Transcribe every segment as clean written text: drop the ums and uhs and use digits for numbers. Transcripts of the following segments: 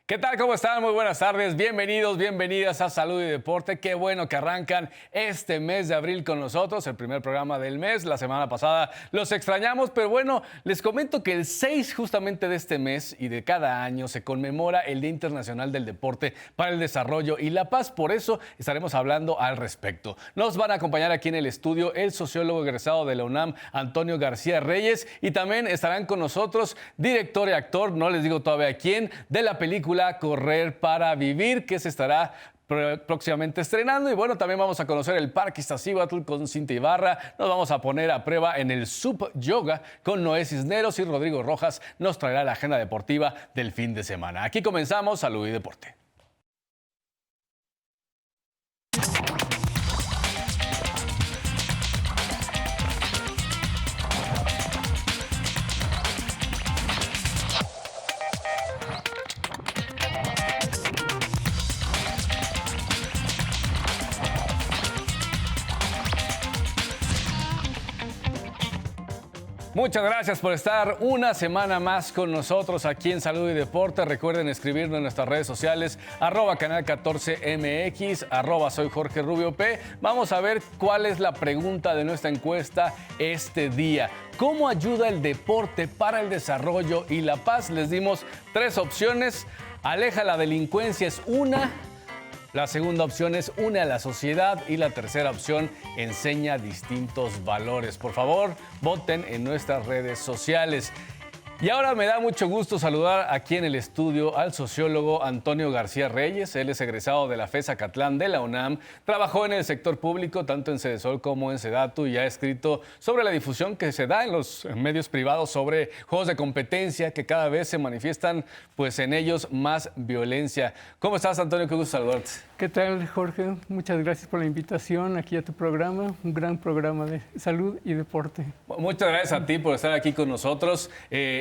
¿Qué tal? ¿Cómo están? Muy buenas tardes. Bienvenidos, bienvenidas a Salud y Deporte. Qué bueno que arrancan este mes de abril con nosotros, el primer programa del mes. La semana pasada los extrañamos, pero bueno, les comento que el 6 justamente de este mes y de cada año se conmemora el Día Internacional del Deporte para el Desarrollo y la Paz. Por eso estaremos hablando al respecto. Nos van a acompañar aquí en el estudio el sociólogo egresado de la UNAM, Antonio García Reyes, y también estarán con nosotros director y actor, no les digo todavía quién, de la película Correr para Vivir, que se estará próximamente estrenando. Y bueno, también vamos a conocer el Parque Iztaccíhuatl con Cintia Ibarra. Nos vamos a poner a prueba en el Sub Yoga con Noé Cisneros, y Rodrigo Rojas nos traerá la agenda deportiva del fin de semana. Aquí comenzamos Salud y Deporte. Muchas gracias por estar una semana más con nosotros aquí en Salud y Deporte. Recuerden escribirnos en nuestras redes sociales, @canal 14mx, @soy Jorge Rubio P. Vamos a ver cuál es la pregunta de nuestra encuesta este día. ¿Cómo ayuda el deporte para el desarrollo y la paz? Les dimos 3 opciones. Aleja la delincuencia es una. La segunda opción es une a la sociedad y la tercera opción enseña distintos valores. Por favor, voten en nuestras redes sociales. Y ahora me da mucho gusto saludar aquí en el estudio al sociólogo Antonio García Reyes. Él es egresado de la FES Acatlán de la UNAM, trabajó en el sector público tanto en Cedesol como en Sedatu y ha escrito sobre la difusión que se da en los medios privados sobre juegos de competencia que cada vez se manifiestan pues en ellos más violencia. ¿Cómo estás, Antonio? Qué gusto saludarte. ¿Qué tal, Jorge? Muchas gracias por la invitación aquí a tu programa, un gran programa de salud y deporte. Muchas gracias a ti por estar aquí con nosotros.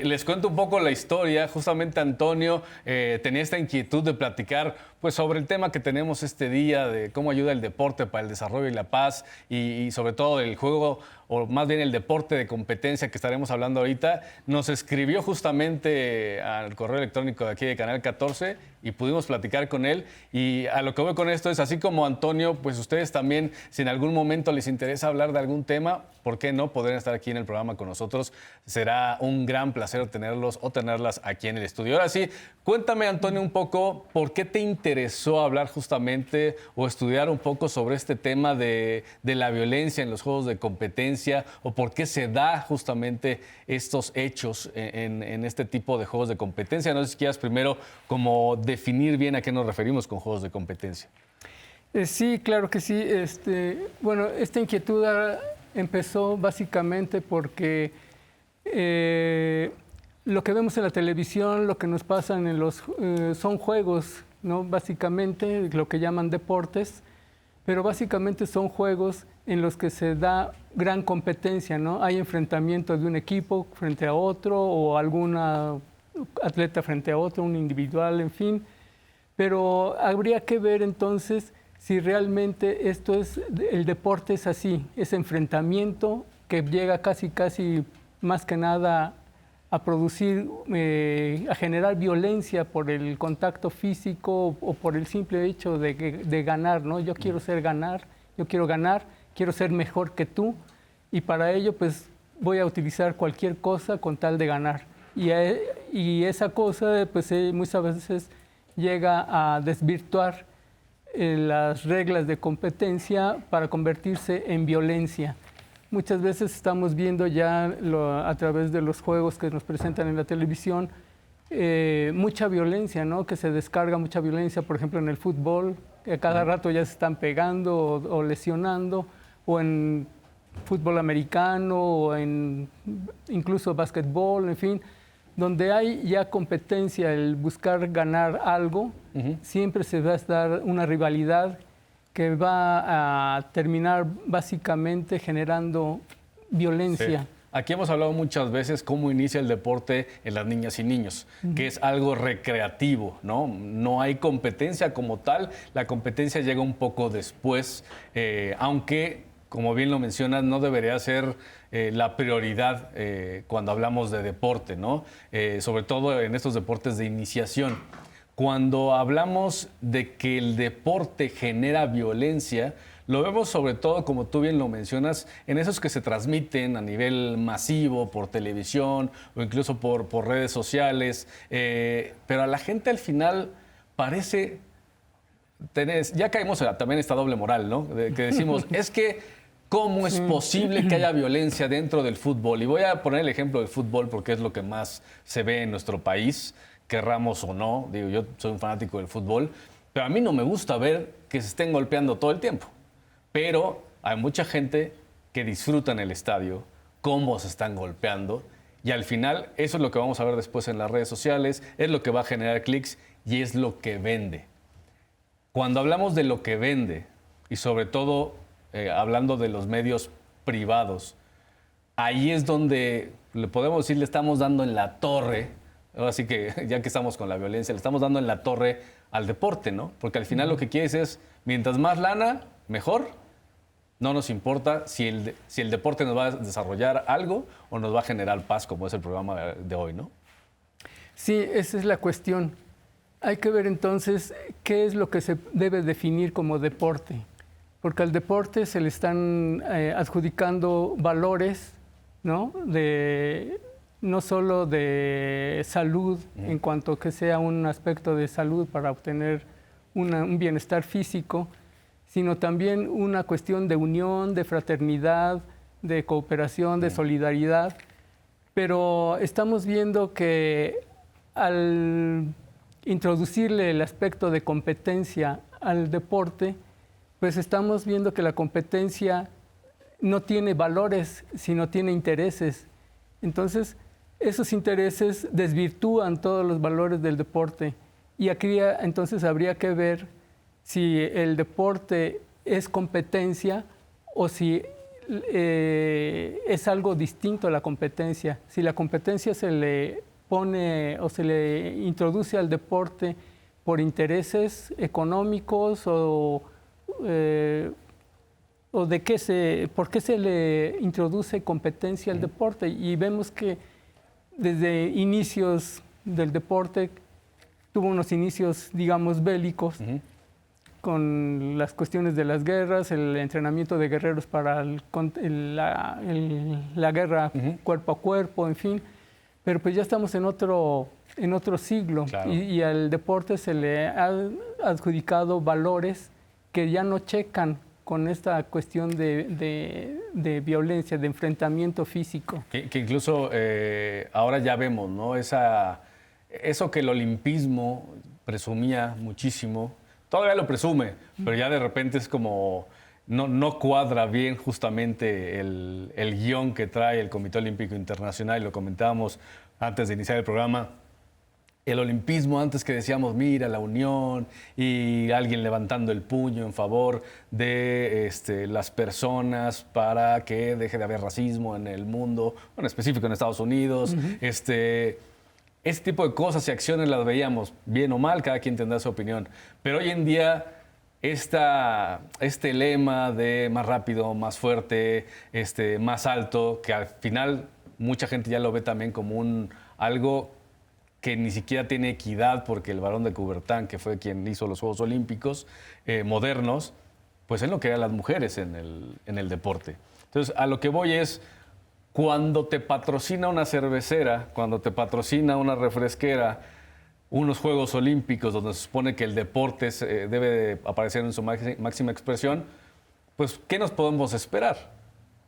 Les cuento un poco la historia. Justamente Antonio tenía esta inquietud de platicar pues, sobre el tema que tenemos este día de cómo ayuda el deporte para el desarrollo y la paz y sobre todo el juego, o más bien el deporte de competencia que estaremos hablando ahorita. Nos escribió justamente al correo electrónico de aquí de Canal 14 y pudimos platicar con él. Y a lo que voy con esto es, así como Antonio, pues ustedes también, si en algún momento les interesa hablar de algún tema, ¿por qué no? Podrían estar aquí en el programa con nosotros. Será un gran placer tenerlos o tenerlas aquí en el estudio. Ahora sí, cuéntame, Antonio, un poco por qué te interesó hablar justamente o estudiar un poco sobre este tema de la violencia en los juegos de competencia, o por qué se da justamente estos hechos en este tipo de juegos de competencia. No sé si quieras primero como definir bien a qué nos referimos con juegos de competencia. Sí, claro que sí. Bueno, esta inquietud empezó básicamente porque lo que vemos en la televisión, lo que nos pasa son juegos, ¿no? Básicamente lo que llaman deportes, pero básicamente son juegos en los que se da gran competencia, ¿no? Hay enfrentamiento de un equipo frente a otro o alguna atleta frente a otro, un individual, en fin. Pero habría que ver entonces si realmente el deporte es así, ese enfrentamiento que llega casi más que nada a producir, a generar violencia por el contacto físico o por el simple hecho de ganar, ¿no? Yo quiero ganar, quiero ser mejor que tú, y para ello pues voy a utilizar cualquier cosa con tal de ganar. Y esa cosa pues muchas veces llega a desvirtuar las reglas de competencia para convertirse en violencia. Muchas veces estamos viendo ya a través de los juegos que nos presentan en la televisión mucha violencia, ¿no? Que se descarga mucha violencia, por ejemplo, en el fútbol, que a cada rato ya se están pegando o lesionando, o en fútbol americano, o en incluso básquetbol, en fin, donde hay ya competencia, el buscar ganar algo, siempre se va a dar una rivalidad que va a terminar básicamente generando violencia. Sí. Aquí hemos hablado muchas veces cómo inicia el deporte en las niñas y niños, que es algo recreativo, ¿no? No hay competencia como tal, la competencia llega un poco después, aunque, como bien lo mencionas, no debería ser la prioridad cuando hablamos de deporte, ¿no? Sobre todo en estos deportes de iniciación. cuando hablamos de que el deporte genera violencia, lo vemos sobre todo, como tú bien lo mencionas, en esos que se transmiten a nivel masivo, por televisión o incluso por redes sociales, pero a la gente al final parece ya caímos también en esta doble moral, ¿no? Que decimos, es que, ¿cómo es posible que haya violencia dentro del fútbol? Y voy a poner el ejemplo del fútbol porque es lo que más se ve en nuestro país, querramos o no. Digo, yo soy un fanático del fútbol, pero a mí no me gusta ver que se estén golpeando todo el tiempo. Pero hay mucha gente que disfruta en el estadio cómo se están golpeando y al final eso es lo que vamos a ver después en las redes sociales, es lo que va a generar clics y es lo que vende. Cuando hablamos de lo que vende, y sobre todo hablando de los medios privados, ahí es donde le podemos decir, le estamos dando en la torre, así que ya que estamos con la violencia, le estamos dando en la torre al deporte, ¿no? Porque al final lo que quieres es, mientras más lana, mejor. No nos importa si el deporte nos va a desarrollar algo o nos va a generar paz, como es el programa de hoy, ¿no? Sí, esa es la cuestión. Hay que ver entonces qué es lo que se debe definir como deporte, porque al deporte se le están adjudicando valores, ¿no? No solo de salud, en cuanto que sea un aspecto de salud para obtener un bienestar físico, sino también una cuestión de unión, de fraternidad, de cooperación, de solidaridad. Pero estamos viendo que al introducirle el aspecto de competencia al deporte, pues estamos viendo que la competencia no tiene valores, sino tiene intereses. Entonces, esos intereses desvirtúan todos los valores del deporte. Y aquí entonces habría que ver si el deporte es competencia o si es algo distinto a la competencia. Si la competencia se le pone o se le introduce al deporte por intereses económicos o por qué se le introduce competencia al deporte. Y vemos que desde inicios del deporte tuvo unos inicios, digamos, bélicos, con las cuestiones de las guerras, el entrenamiento de guerreros para la guerra cuerpo a cuerpo, en fin. Pero pues ya estamos en otro siglo, claro. y al deporte se le ha adjudicado valores que ya no checan con esta cuestión de violencia, de enfrentamiento físico. Que incluso ahora ya vemos, ¿no? Eso que el olimpismo presumía muchísimo, todavía lo presume, pero ya de repente es como no cuadra bien justamente el guión que trae el Comité Olímpico Internacional, y lo comentábamos antes de iniciar el programa. El olimpismo, antes que decíamos, mira, la unión y alguien levantando el puño en favor de las personas para que deje de haber racismo en el mundo, bueno, específico en Estados Unidos. Este tipo de cosas y acciones las veíamos bien o mal, cada quien tendrá su opinión. Pero hoy en día, este lema de más rápido, más fuerte, más alto, que al final mucha gente ya lo ve también como algo que ni siquiera tiene equidad, porque el Barón de Coubertin, que fue quien hizo los Juegos Olímpicos modernos, pues él no quería a las mujeres en el deporte. Entonces, a lo que voy es, cuando te patrocina una cervecera, cuando te patrocina una refresquera, unos Juegos Olímpicos donde se supone que el deporte debe de aparecer en su máxima expresión, pues, ¿qué nos podemos esperar?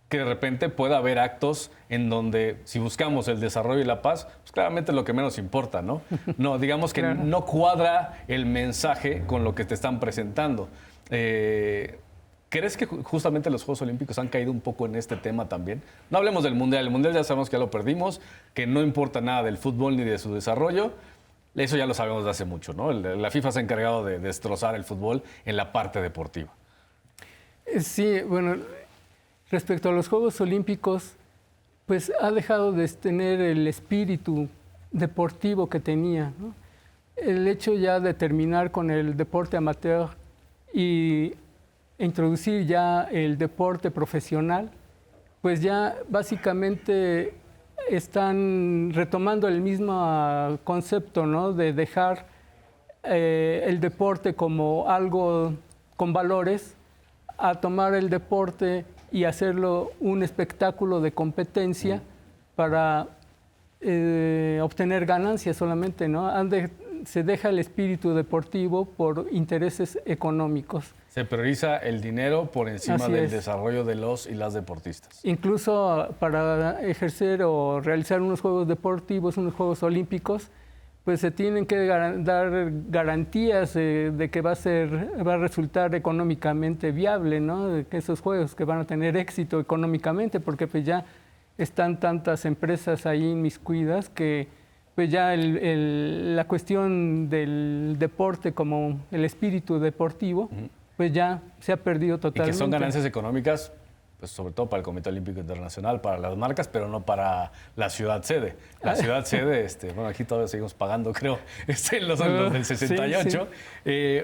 Que de repente pueda haber actos en donde, si buscamos el desarrollo y la paz, pues claramente es lo que menos importa, ¿no? No, digamos que claro, no cuadra el mensaje con lo que te están presentando. ¿Crees que justamente los Juegos Olímpicos han caído un poco en este tema también? No hablemos del Mundial. El Mundial ya sabemos que ya lo perdimos, que no importa nada del fútbol ni de su desarrollo. Eso ya lo sabemos de hace mucho, ¿no? La FIFA se ha encargado de destrozar el fútbol en la parte deportiva. Sí, bueno, respecto a los Juegos Olímpicos, pues ha dejado de tener el espíritu deportivo que tenía, ¿no? El hecho ya de terminar con el deporte amateur y introducir ya el deporte profesional, pues ya básicamente están retomando el mismo concepto, ¿no? De dejar el deporte como algo con valores a tomar el deporte y hacerlo un espectáculo de competencia para obtener ganancias solamente, ¿no? Se deja el espíritu deportivo por intereses económicos. Se prioriza el dinero por encima Así del es. desarrollo de los y las deportistas. Incluso para ejercer o realizar unos Juegos Deportivos, unos Juegos Olímpicos, pues se tienen que dar garantías de que va a resultar económicamente viable, ¿no? De que esos Juegos que van a tener éxito económicamente, porque pues ya están tantas empresas ahí inmiscuidas que pues ya la cuestión del deporte como el espíritu deportivo, pues ya se ha perdido Y totalmente. que son ganancias económicas, pues sobre todo para el Comité Olímpico Internacional, para las marcas, pero no para la ciudad sede. La ciudad sede, bueno, aquí todavía seguimos pagando, creo, los del 68. Sí.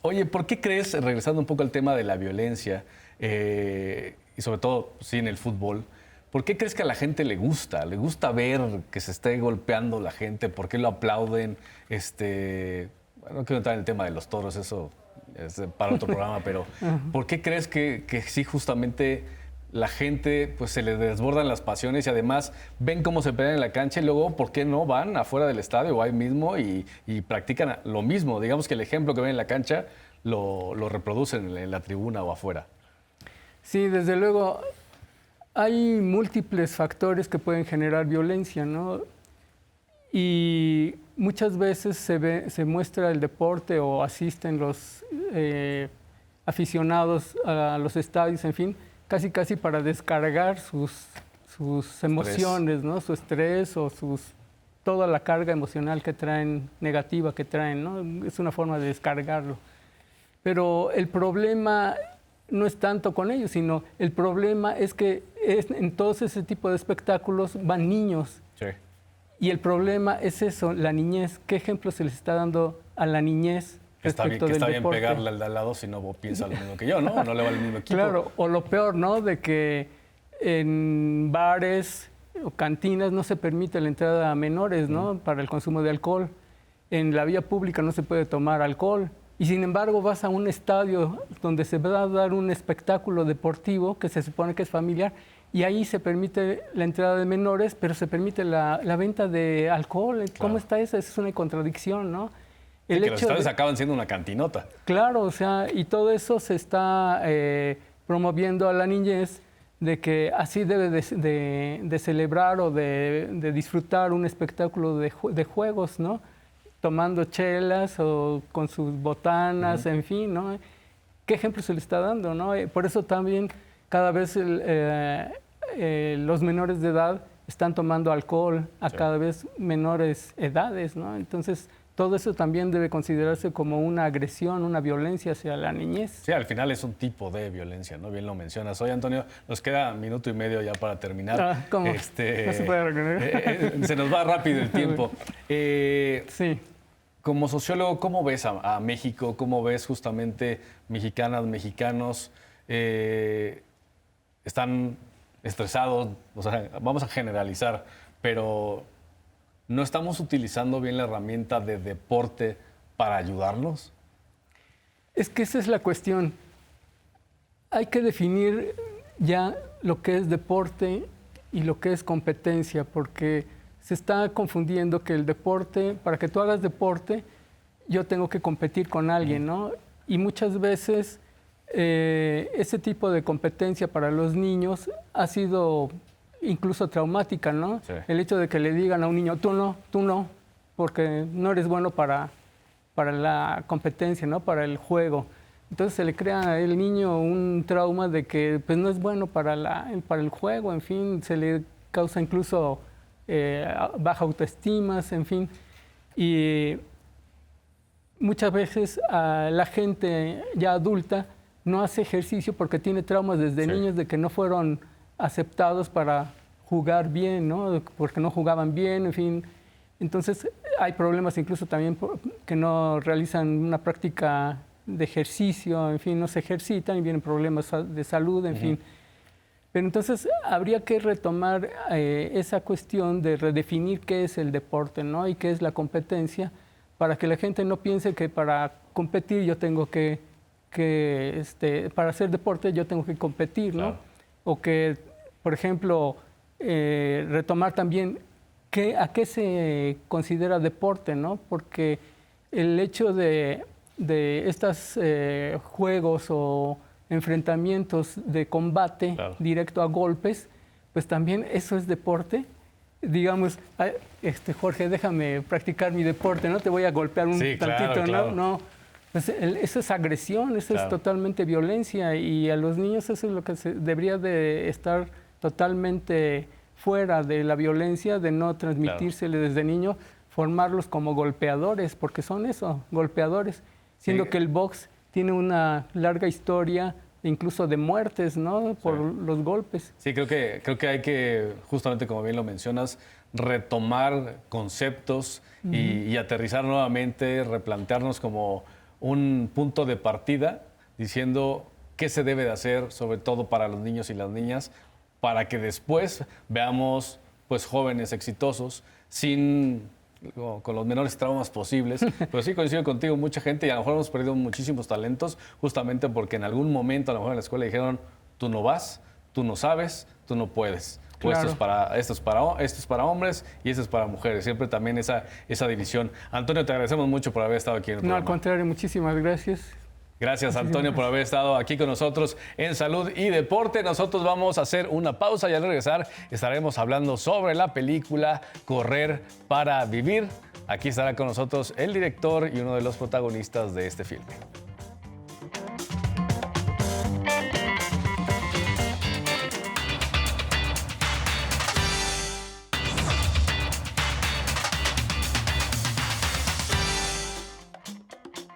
Oye, ¿por qué crees, regresando un poco al tema de la violencia, y sobre todo, sí, en el fútbol, ¿por qué crees que a la gente le gusta? ¿Le gusta ver que se esté golpeando la gente? ¿Por qué lo aplauden? Bueno, no quiero entrar en el tema de los toros, eso es para otro programa, pero ¿por qué crees que sí justamente la gente pues se le desbordan las pasiones y además ven cómo se pelean en la cancha y luego por qué no van afuera del estadio o ahí mismo y practican lo mismo? Digamos que el ejemplo que ven en la cancha lo reproducen en la tribuna o afuera. Sí, desde luego. Hay múltiples factores que pueden generar violencia, ¿no? Y muchas veces se muestra el deporte o asisten los aficionados a los estadios, en fin, casi para descargar sus emociones, ¿no? Su estrés o toda la carga emocional que traen, negativa que traen, ¿no? Es una forma de descargarlo. Pero el problema no es tanto con ellos, sino el problema es que en todos ese tipo de espectáculos van niños. Sí. Y el problema es eso, la niñez. ¿Qué ejemplo se les está dando a la niñez respecto del deporte? Está bien pegarle al de al lado si no piensa lo mismo que yo, ¿no? No le va al mismo equipo. Claro, o lo peor, ¿no? De que en bares o cantinas no se permite la entrada a menores, ¿no? Para el consumo de alcohol. En la vía pública no se puede tomar alcohol. Y sin embargo vas a un estadio donde se va a dar un espectáculo deportivo que se supone que es familiar y ahí se permite la entrada de menores, pero se permite la venta de alcohol. Claro. ¿Cómo está eso? Esa es una contradicción, ¿no? Sí, que los estadios acaban siendo una cantinota. Claro, o sea, y todo eso se está promoviendo a la niñez de que así debe de celebrar o de disfrutar un espectáculo de juegos, ¿no? Tomando chelas o con sus botanas, en fin, ¿no? ¿Qué ejemplo se le está dando, no? Por eso también cada vez los menores de edad están tomando alcohol a cada vez menores edades, ¿no? Entonces, todo eso también debe considerarse como una agresión, una violencia hacia la niñez. Sí, al final es un tipo de violencia, ¿no? Bien lo mencionas. Oye, Antonio, nos queda 1.5 minutos ya para terminar. ¿Cómo? No se puede reconocer. Se nos va rápido el tiempo. Sí. Como sociólogo, ¿cómo ves a México? ¿Cómo ves justamente mexicanas, mexicanos? Están estresados, o sea, vamos a generalizar, pero ¿no estamos utilizando bien la herramienta de deporte para ayudarlos? Es que esa es la cuestión. Hay que definir ya lo que es deporte y lo que es competencia, porque se está confundiendo que el deporte, para que tú hagas deporte, yo tengo que competir con alguien, ¿no? Y muchas veces ese tipo de competencia para los niños ha sido incluso traumática, ¿no? Sí. El hecho de que le digan a un niño, tú no, porque no eres bueno para la competencia, ¿no? Para el juego. Entonces se le crea al niño un trauma de que pues, no es bueno para el juego, en fin, se le causa incluso baja autoestima, en fin. Y muchas veces la gente ya adulta no hace ejercicio porque tiene traumas desde niños de que no fueron aceptados para jugar bien, ¿no? Porque no jugaban bien, en fin. Entonces hay problemas incluso también que no realizan una práctica de ejercicio, en fin, no se ejercitan y vienen problemas de salud, en fin. Pero entonces habría que retomar esa cuestión de redefinir qué es el deporte, ¿no? Y qué es la competencia para que la gente no piense que para competir yo tengo para hacer deporte yo tengo que competir, ¿no? Claro. O que, por ejemplo, retomar también a qué se considera deporte, ¿no? Porque el hecho de estos juegos o enfrentamientos de combate Claro. directo a golpes, pues también eso es deporte. Digamos, Jorge, déjame practicar mi deporte, ¿no? Te voy a golpear un Sí, claro, tantito, claro. ¿no? No, pues eso es agresión, eso Claro. es totalmente violencia y a los niños eso es lo que debería de estar totalmente fuera de la violencia, de no transmitírsele desde niño, formarlos como golpeadores, porque son eso, golpeadores, siendo Sí. que el box tiene una larga historia incluso de muertes, ¿no? Por los golpes. Sí, creo que hay que, justamente como bien lo mencionas, retomar conceptos y aterrizar nuevamente, replantearnos como un punto de partida, diciendo qué se debe de hacer, sobre todo para los niños y las niñas, para que después veamos pues jóvenes exitosos con los menores traumas posibles. Pero sí coincido contigo, mucha gente, y a lo mejor hemos perdido muchísimos talentos justamente porque en algún momento a lo mejor en la escuela dijeron, tú no vas, tú no sabes, tú no puedes. O Claro. esto es para hombres y esto es para mujeres. Siempre también esa división. Antonio, te agradecemos mucho por haber estado aquí en el No, al programa. contrario, muchísimas gracias. Gracias, Antonio, por haber estado aquí con nosotros en Salud y Deporte. Nosotros vamos a hacer una pausa y al regresar estaremos hablando sobre la película Correr para Vivir. Aquí estará con nosotros el director y uno de los protagonistas de este filme.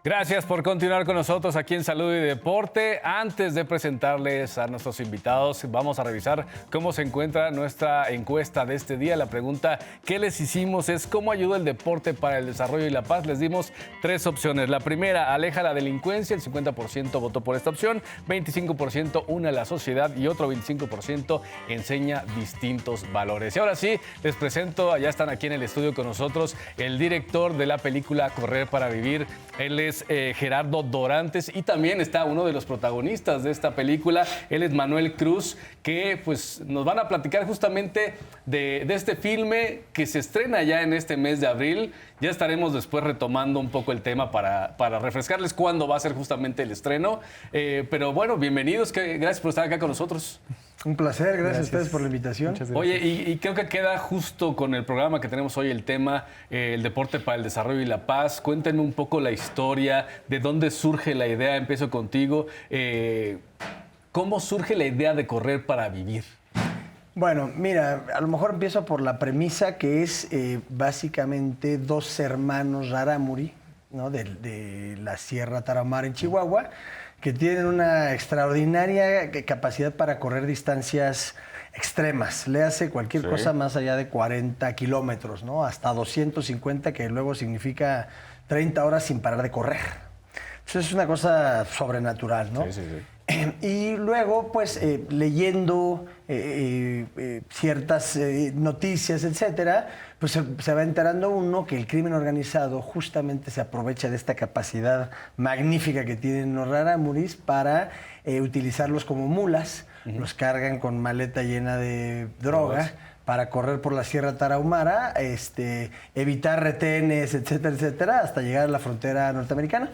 Gracias por continuar con nosotros aquí en Salud y Deporte. Antes de presentarles a nuestros invitados, vamos a revisar cómo se encuentra nuestra encuesta de este día. La pregunta que les hicimos es ¿cómo ayuda el deporte para el desarrollo y la paz? Les dimos 3 opciones. La primera, aleja la delincuencia. El 50% votó por esta opción, 25% une a la sociedad y otro 25% enseña distintos valores. Y ahora sí, les presento, ya están aquí en el estudio con nosotros, el director de la película Correr para Vivir. Él es Gerardo Dorantes y también está uno de los protagonistas de esta película. Él es Manuel Cruz, que pues nos van a platicar justamente de este filme que se estrena ya en este mes de abril. Ya estaremos después retomando un poco el tema para refrescarles cuándo va a ser justamente el estreno. Pero bueno, bienvenidos, gracias por estar acá con nosotros. Un placer, gracias a ustedes por la invitación. Oye, y creo que queda justo con el programa que tenemos hoy, el tema, el deporte para el desarrollo y la paz. Cuéntenme un poco la historia, de dónde surge la idea. Empiezo contigo. ¿Cómo surge la idea de Correr para Vivir? Bueno, mira, a lo mejor empiezo por la premisa que es básicamente 2 hermanos Rarámuri, ¿no? de la Sierra Tarahumara en Chihuahua, que tienen una extraordinaria capacidad para correr distancias extremas. Le hace cualquier Sí. cosa más allá de 40 kilómetros, ¿no? Hasta 250, que luego significa 30 horas sin parar de correr. Entonces es una cosa sobrenatural, ¿no? Sí, sí, sí. Y luego, pues, leyendo ciertas noticias, etcétera, pues se va enterando uno que el crimen organizado justamente se aprovecha de esta capacidad magnífica que tienen los rarámuris para utilizarlos como mulas. Los cargan con maleta llena de droga para correr por la Sierra Tarahumara, evitar retenes, etcétera, etcétera, hasta llegar a la frontera norteamericana.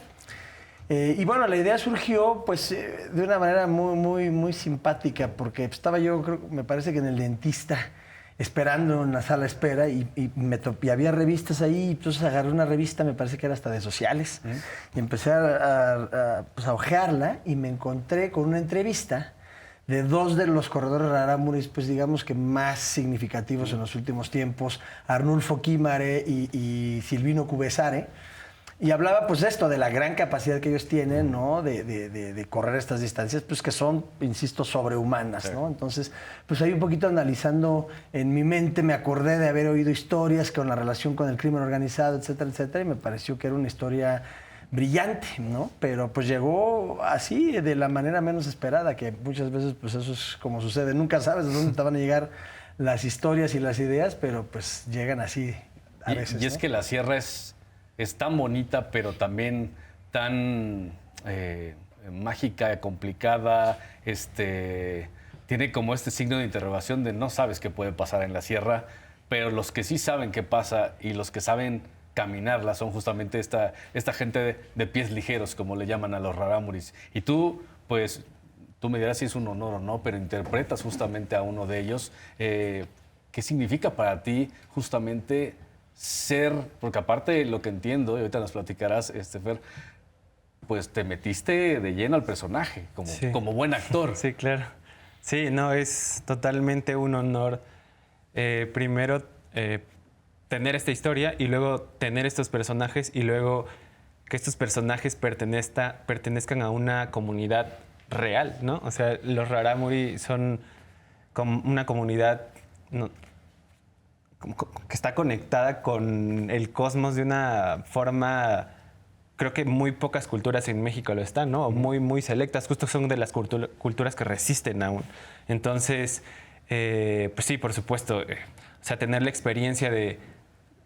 Y bueno, la idea surgió pues de una manera muy simpática, porque estaba yo, me parece que en el dentista, esperando en la sala de espera y había revistas ahí, entonces agarré una revista, me parece que era hasta de sociales, y empecé a hojearla y me encontré con una entrevista de 2 de los corredores rarámuris, pues digamos que más significativos en los últimos tiempos, Arnulfo Guimare y Silvino Cubesare. Y hablaba pues de esto, de la gran capacidad que ellos tienen, ¿no? De correr estas distancias, pues que son, insisto, sobrehumanas, ¿no? Entonces, pues ahí un poquito analizando en mi mente, me acordé de haber oído historias con la relación con el crimen organizado, etcétera, etcétera, y me pareció que era una historia brillante, ¿no? Pero pues llegó así, de la manera menos esperada, que muchas veces pues eso es como sucede, nunca sabes de dónde te van a llegar las historias y las ideas, pero pues llegan así a veces, Y es ¿no? que la sierra es es tan bonita, pero también tan mágica, complicada, tiene como este signo de interrogación de no sabes qué puede pasar en la sierra, pero los que sí saben qué pasa y los que saben caminarla son justamente esta gente de pies ligeros, como le llaman a los rarámuris. Y tú, pues, tú me dirás si es un honor o no, pero interpretas justamente a uno de ellos. ¿Qué significa para ti justamente ser, porque aparte de lo que entiendo, y ahorita nos platicarás, Fer, pues te metiste de lleno al personaje, como buen actor. Sí, claro. Sí, no, es totalmente un honor primero tener esta historia y luego tener estos personajes y luego que estos personajes pertenezcan a una comunidad real, ¿no? O sea, los rarámuri son como una comunidad que está conectada con el cosmos de una forma, creo que muy pocas culturas en México lo están, ¿no? Muy, muy selectas, justo son de las culturas que resisten aún. Entonces, pues sí, por supuesto, o sea, tener la experiencia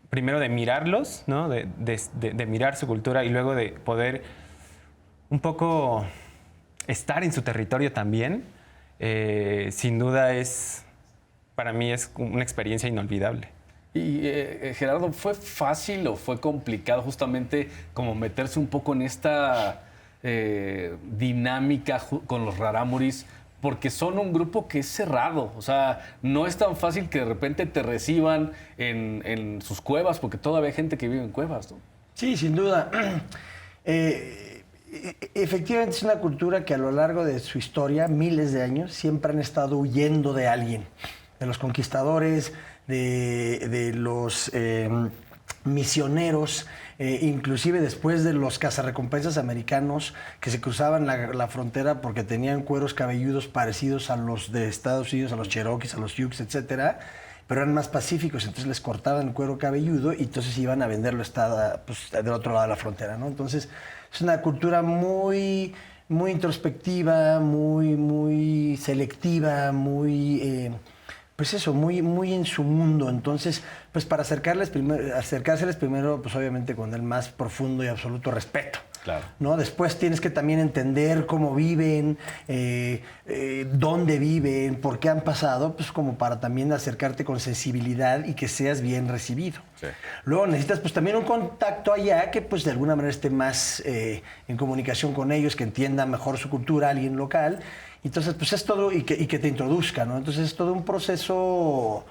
primero de mirarlos, ¿no? De mirar su cultura y luego de poder un poco estar en su territorio también, sin duda para mí es una experiencia inolvidable. Y Gerardo, ¿fue fácil o fue complicado justamente como meterse un poco en esta dinámica con los rarámuris? Porque son un grupo que es cerrado, o sea, no es tan fácil que de repente te reciban en sus cuevas, porque todavía hay gente que vive en cuevas, ¿no? Sí, sin duda. Efectivamente es una cultura que a lo largo de su historia, miles de años, siempre han estado huyendo de alguien, de los conquistadores, de los misioneros, inclusive después de los cazarrecompensas americanos que se cruzaban la frontera porque tenían cueros cabelludos parecidos a los de Estados Unidos, a los Cherokees, a los Sioux, etcétera, pero eran más pacíficos, entonces les cortaban el cuero cabelludo y entonces iban a venderlo pues, del otro lado de la frontera, ¿no? Entonces es una cultura muy, muy introspectiva, muy, muy selectiva, muy... pues eso, muy, muy en su mundo. Entonces, pues para acercárseles primero, pues obviamente con el más profundo y absoluto respeto. Claro. ¿No? Después tienes que también entender cómo viven, dónde viven, por qué han pasado, pues como para también acercarte con sensibilidad y que seas bien recibido. Sí. Luego necesitas pues también un contacto allá que pues de alguna manera esté más en comunicación con ellos, que entienda mejor su cultura, alguien local. Entonces, pues es todo, y que te introduzca, ¿no? Entonces es todo un proceso,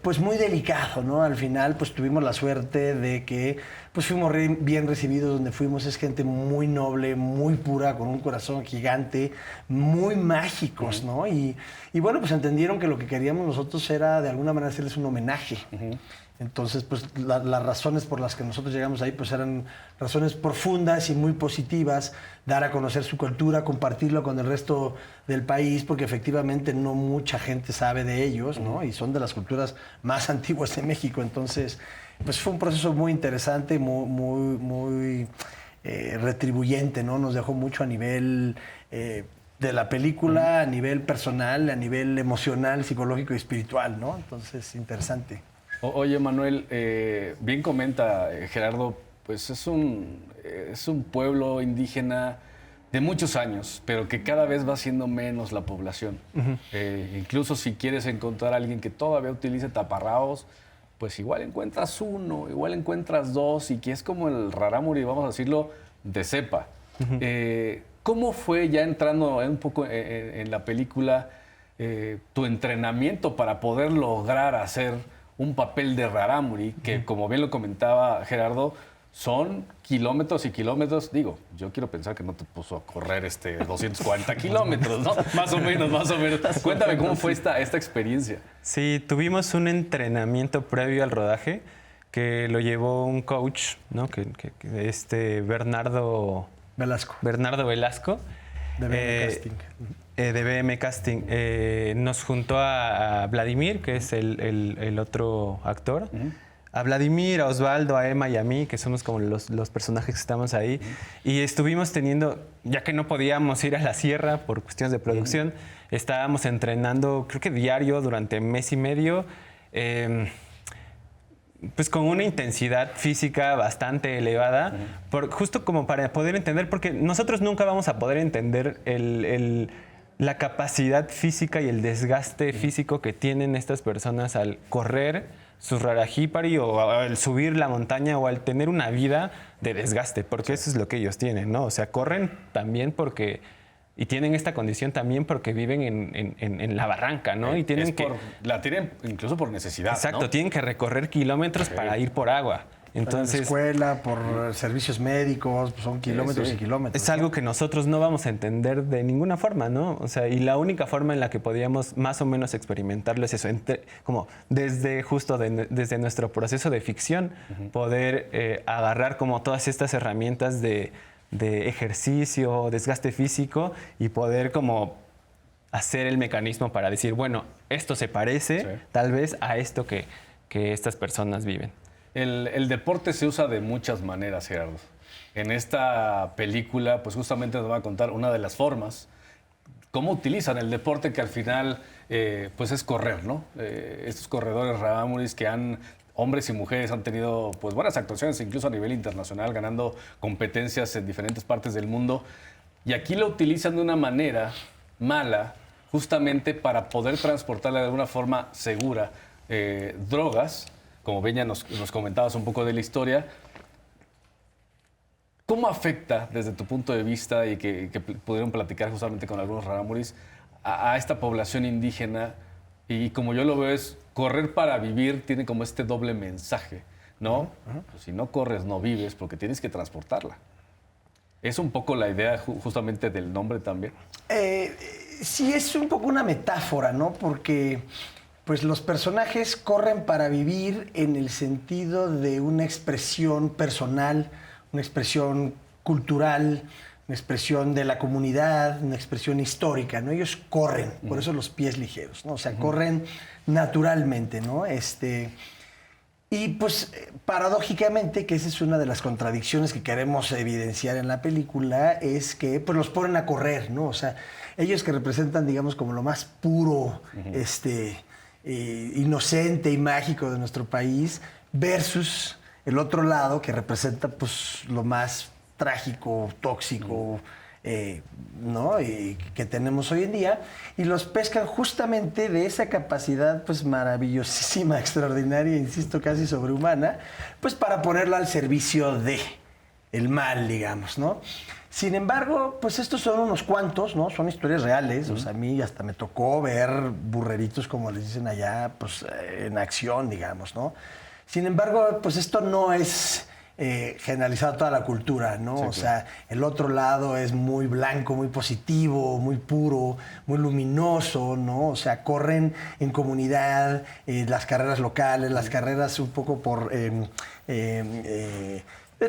pues muy delicado, ¿no? Al final, pues tuvimos la suerte de que, pues fuimos bien recibidos donde fuimos. Es gente muy noble, muy pura, con un corazón gigante, muy mágicos, ¿no? Y bueno, pues entendieron que lo que queríamos nosotros era, de alguna manera, hacerles un homenaje. Entonces, pues las razones por las que nosotros llegamos ahí, pues eran razones profundas y muy positivas, dar a conocer su cultura, compartirlo con el resto del país, porque efectivamente no mucha gente sabe de ellos, ¿no? Y son de las culturas más antiguas de México. Entonces, pues fue un proceso muy interesante, muy retribuyente, ¿no? Nos dejó mucho a nivel de la película, a nivel personal, a nivel emocional, psicológico y espiritual, ¿no? Entonces, interesante. Oye, Manuel, bien comenta Gerardo, pues es un pueblo indígena de muchos años, pero que cada vez va siendo menos la población. Incluso si quieres encontrar a alguien que todavía utilice taparrabos, pues igual encuentras uno, igual encuentras dos, y que es como el rarámuri, vamos a decirlo, de cepa. ¿Cómo fue, ya entrando un poco en la película, tu entrenamiento para poder lograr hacer un papel de rarámuri, que como bien lo comentaba Gerardo, son kilómetros y kilómetros? Digo, yo quiero pensar que no te puso a correr 240 kilómetros, ¿no? Más o menos. Cuéntame cómo fue esta experiencia. Sí, tuvimos un entrenamiento previo al rodaje que lo llevó un coach, ¿no? Bernardo Velasco. De BM Casting. De BM Casting. Nos juntó a Vladimir, que es el otro actor. A Vladimir, a Osvaldo, a Emma y a mí, que somos como los personajes que estamos ahí. Y estuvimos teniendo, ya que no podíamos ir a la sierra por cuestiones de producción, estábamos entrenando, creo que diario, durante mes y medio. pues con una intensidad física bastante elevada, justo como para poder entender, porque nosotros nunca vamos a poder entender la capacidad física y el desgaste físico que tienen estas personas al correr su Rarajípari o al subir la montaña o al tener una vida de desgaste, porque eso es lo que ellos tienen, ¿no? O sea, corren también porque... Y tienen esta condición también porque viven en la barranca, ¿no? Y tienen la tienen incluso por necesidad, exacto, ¿no? tienen que recorrer kilómetros para ir por agua. Entonces, en la escuela, por servicios médicos, pues son kilómetros y kilómetros. es algo que nosotros no vamos a entender de ninguna forma, ¿no? O sea, y la única forma en la que podíamos más o menos experimentarlo es eso, como desde nuestro proceso de ficción, poder agarrar como todas estas herramientas de ejercicio, desgaste físico y poder como hacer el mecanismo para decir, bueno, esto se parece tal vez a esto que estas personas viven. El deporte se usa de muchas maneras, Gerardo. En esta película, pues justamente nos va a contar una de las formas, cómo utilizan el deporte, que al final pues es correr, ¿no? Estos corredores rarámuris que hombres y mujeres han tenido pues buenas actuaciones, incluso a nivel internacional, ganando competencias en diferentes partes del mundo. Y aquí lo utilizan de una manera mala, justamente para poder transportarle de alguna forma segura drogas. Como Beña nos comentabas un poco de la historia, ¿cómo afecta desde tu punto de vista y que pudieron platicar justamente con algunos rarámuris a esta población indígena? Y como yo lo veo es, correr para vivir tiene como este doble mensaje, ¿no? Pues si no corres, no vives, porque tienes que transportarla. ¿Es un poco la idea justamente del nombre también? Sí, es un poco una metáfora, ¿no? Porque... pues los personajes corren para vivir en el sentido de una expresión personal, una expresión cultural, una expresión de la comunidad, una expresión histórica, ¿no? Ellos corren, por eso los pies ligeros, ¿no? O sea, corren naturalmente, ¿no? Y pues paradójicamente, que esa es una de las contradicciones que queremos evidenciar en la película, es que pues los ponen a correr, ¿no? O sea, ellos que representan, digamos, como lo más puro, inocente y mágico de nuestro país, versus el otro lado que representa pues lo más trágico, tóxico, ¿no? Y que tenemos hoy en día, y los pescan justamente de esa capacidad pues maravillosísima, extraordinaria, insisto, casi sobrehumana, pues para ponerla al servicio de el mal, digamos, ¿no? Sin embargo, pues estos son unos cuantos, ¿no? Son historias reales. O sea, a mí hasta me tocó ver burreritos, como les dicen allá, pues en acción, digamos, ¿no? Sin embargo, pues esto no es generalizado a toda la cultura, ¿no? Sí, o sea, el otro lado es muy blanco, muy positivo, muy puro, muy luminoso, ¿no? O sea, corren en comunidad, las carreras locales, las carreras un poco por...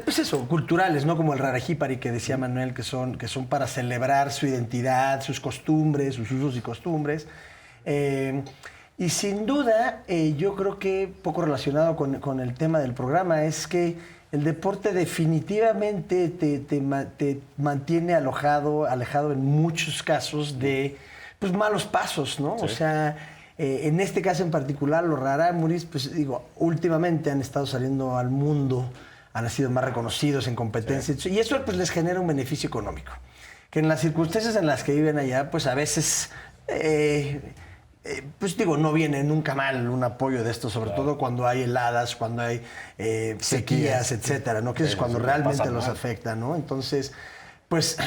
pues eso, culturales, ¿no? Como el Rarajípari que decía Manuel, que son para celebrar su identidad, sus costumbres, sus usos y costumbres. Y sin duda, yo creo que poco relacionado con el tema del programa, es que el deporte definitivamente te mantiene alejado en muchos casos de pues, malos pasos, ¿no? Sí. O sea, en este caso en particular, los rarámuris, pues digo, últimamente han estado saliendo al mundo, han sido más reconocidos en competencias, y eso pues les genera un beneficio económico, que en las circunstancias en las que viven allá, pues a veces, pues digo, no viene nunca mal un apoyo de esto, sobre todo cuando hay heladas, cuando hay sequías, etcétera, ¿no? Que es cuando realmente los afecta, ¿no? Entonces, pues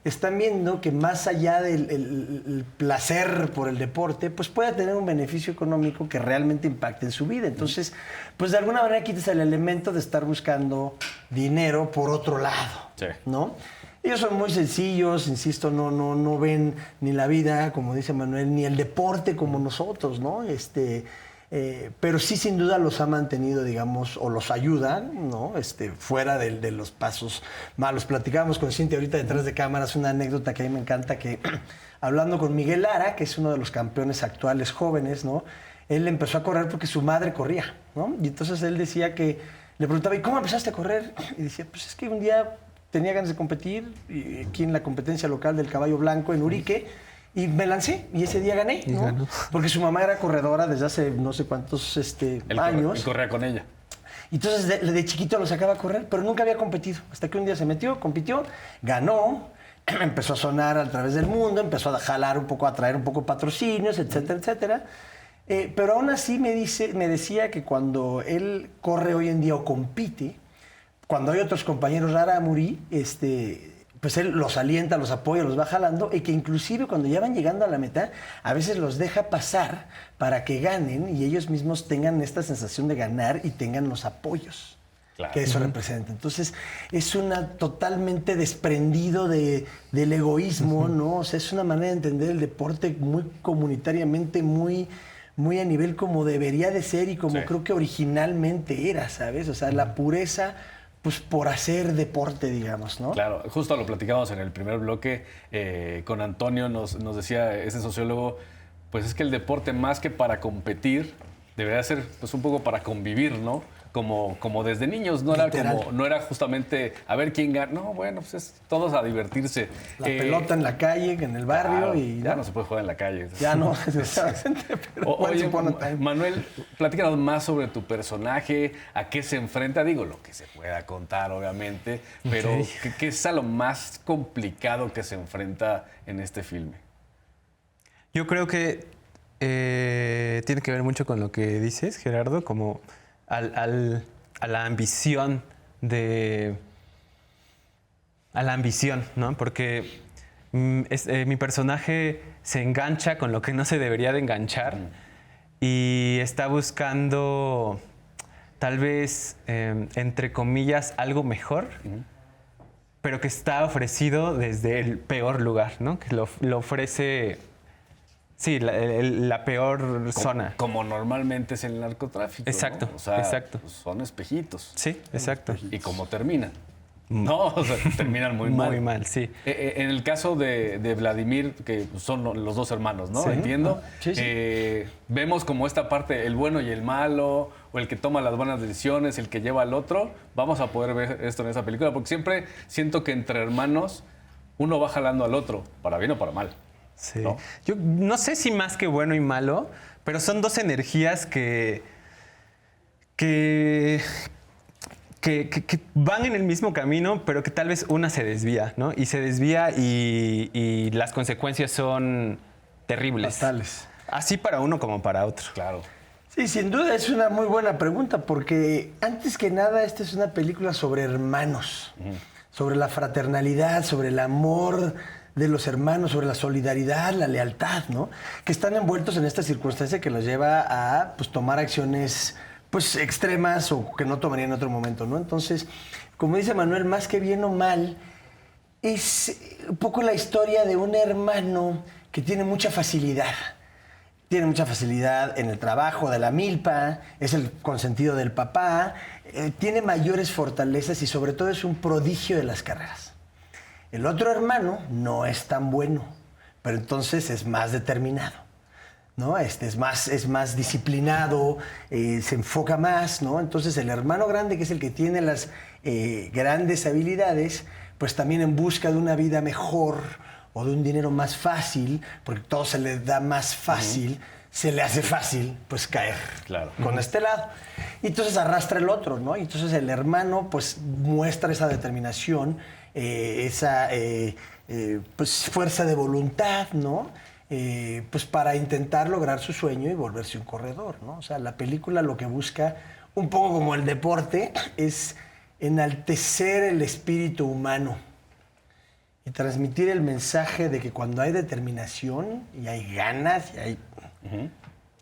están viendo que más allá del placer por el deporte, pues puede tener un beneficio económico que realmente impacte en su vida. Entonces, pues de alguna manera quitas el elemento de estar buscando dinero por otro lado, ¿no? Ellos son muy sencillos, insisto, no ven ni la vida, como dice Manuel, ni el deporte como nosotros, ¿no? Pero sí, sin duda, los ha mantenido, digamos, o los ayudan, ¿no? Fuera de los pasos malos. Platicábamos con Cintia ahorita detrás de cámaras una anécdota que a mí me encanta, que hablando con Miguel Lara, que es uno de los campeones actuales jóvenes, ¿no? Él empezó a correr porque su madre corría, ¿no? Y entonces él decía que, le preguntaba, ¿y cómo empezaste a correr? Y decía, pues es que un día tenía ganas de competir, aquí en la competencia local del caballo blanco en Urique, Y me lancé y ese día gané, ¿no? ganó. Porque su mamá era corredora desde hace no sé cuántos años. Y corría con ella. Y entonces de chiquito lo sacaba a correr, pero nunca había competido. Hasta que un día se metió, compitió, ganó, empezó a sonar a través del mundo, empezó a jalar un poco, a traer un poco patrocinios, etcétera, etcétera. Pero aún así me decía que cuando él corre hoy en día o compite, cuando hay otros compañeros rarámuri, pues él los alienta, los apoya, los va jalando, y que inclusive cuando ya van llegando a la meta, a veces los deja pasar para que ganen y ellos mismos tengan esta sensación de ganar y tengan los apoyos Claro. que eso representa. Entonces, es una totalmente desprendido del egoísmo, ¿no? O sea, es una manera de entender el deporte muy comunitariamente, muy a nivel como debería de ser y como Sí. creo que originalmente era, ¿sabes? O sea, la pureza, pues por hacer deporte, digamos, ¿no? Claro, justo lo platicamos en el primer bloque con Antonio, nos decía ese sociólogo, pues es que el deporte más que para competir, debería ser pues un poco para convivir, ¿no? Como desde niños, no era justamente a ver quién gana, no, bueno, pues es todos a divertirse. La pelota en la calle, en el barrio Claro, y ya no se puede jugar en la calle. ya no, desgraciadamente, pero Oye, once upon a time. Manuel, platícanos más sobre tu personaje, a qué se enfrenta, digo, lo que se pueda contar, obviamente, pero Ok. ¿qué es a lo más complicado que se enfrenta en este filme? Yo creo que tiene que ver mucho con lo que dices, Gerardo, como a la ambición a la ambición, ¿no? Porque mi personaje se engancha con lo que no se debería de enganchar y está buscando tal vez, entre comillas, algo mejor, pero que está ofrecido desde el peor lugar, ¿no? Que lo ofrece, sí, la peor zona. Como normalmente es el narcotráfico, ¿no? Exacto, O sea, exacto. pues, son espejitos. Sí, exacto. ¿Y cómo terminan? No, o sea, terminan muy mal. Muy mal, sí. En el caso de Vladimir, que son los dos hermanos, ¿no? Sí. Entiendo. Sí, sí. Vemos como esta parte, el bueno y el malo, o el que toma las buenas decisiones, el que lleva al otro. Vamos a poder ver esto en esa película, porque siempre siento que entre hermanos uno va jalando al otro, para bien o para mal. Sí. ¿No? Yo no sé si más que bueno y malo, pero son dos energías que van en el mismo camino, pero que tal vez una se desvía, ¿no? Y se desvía y las consecuencias son terribles. Fatales. Así para uno como para otro. Claro. Sí, sin duda es una muy buena pregunta, porque antes que nada esta es una película sobre hermanos, sobre la fraternalidad, sobre el amor de los hermanos, sobre la solidaridad, la lealtad, ¿no? Que están envueltos en esta circunstancia que los lleva a pues, tomar acciones pues, extremas o que no tomarían en otro momento, ¿no? Entonces, como dice Manuel, más que bien o mal, es un poco la historia de un hermano que tiene mucha facilidad. Tiene mucha facilidad en el trabajo de la milpa, es el consentido del papá, tiene mayores fortalezas y sobre todo es un prodigio de las carreras. El otro hermano no es tan bueno, pero entonces es más determinado, ¿no? Es más disciplinado, se enfoca más, ¿no? Entonces el hermano grande, que es el que tiene las grandes habilidades, pues también en busca de una vida mejor, o de un dinero más fácil, porque todo se le da más fácil, se le hace fácil, pues caer con este lado. Y entonces arrastra el otro, ¿no? Y entonces el hermano, pues muestra esa determinación, esa pues fuerza de voluntad, ¿no? Pues para intentar lograr su sueño y volverse un corredor, ¿no? O sea, la película lo que busca, un poco como el deporte, es enaltecer el espíritu humano y transmitir el mensaje de que cuando hay determinación y hay ganas y hay...